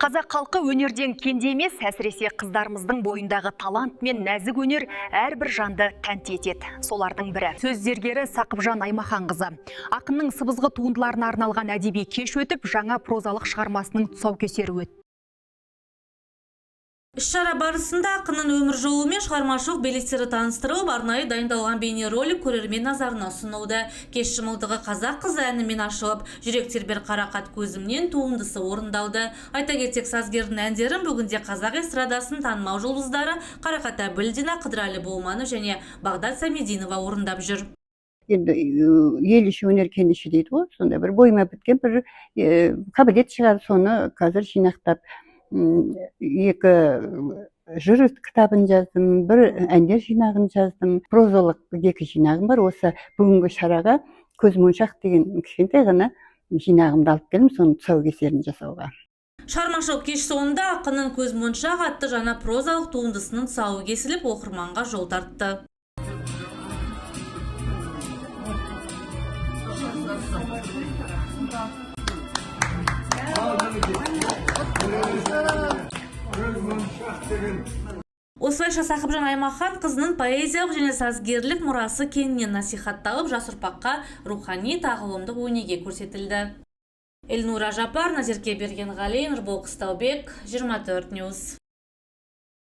Қазақ халқы өнерден кенде емес, әсіресе қыздарымыздың бойындағы талант мен нәзік өнер әрбір жанды тәнті етеді. Солардың бірі сөз зергері Сақыпжан Аймаханқызы. Ақынның сыбызғы туындыларына арналған әдеби кеш өтіп, жаңа прозалық шығармасының тұсаукесері өтті. Іс-шара барысында ақынның өмір жолы мен шығармашылық белестері таныстырылып, арнайы дайындалған бейнеролик көрермен назарына ұсынылды. Кеш шымылдығы қазақ қызы әнімен ашылып, жүрек тербер қарақат көзімнен туындысы орындалды. Айта кетсек, сазгердің әндерін бүгінде қазақ эстрадасын танымал жұлдыздары Қарақат Әбілдина, Қыдырәлі Болманов және Бағдат Самединова орындап жүр. Енді ел іші өнер кеніші дейді ғой, сонда бір бойыма біткен бір қабілет шығар, соны қазір жинақтап екі жыр кітабын жаздым, бір әндер жинағын жаздым, прозалық екі жинағым бар. Осы бүгінгі шараға көзмоншақ деген кішкентай ғана жинағымды алып келдім, соның тұсаукесерін жасауға. Шығармашылық кеш соңында ақынның көзмоншақ атты жаңа прозалық туындысының тұсауы кесіліп, оқырманға жол тартты. Осылайша Сақыпжан Аймаханқызының поэзиялық және сазгерлік мұрасы кеңінен насихатталып, жас ұрпаққа рухани тағылымдық өнеге көрсетілді. Эльнура Жапар, Назерке Бергенғали, Нұрбол Қыстаубек, 24 Ньюс.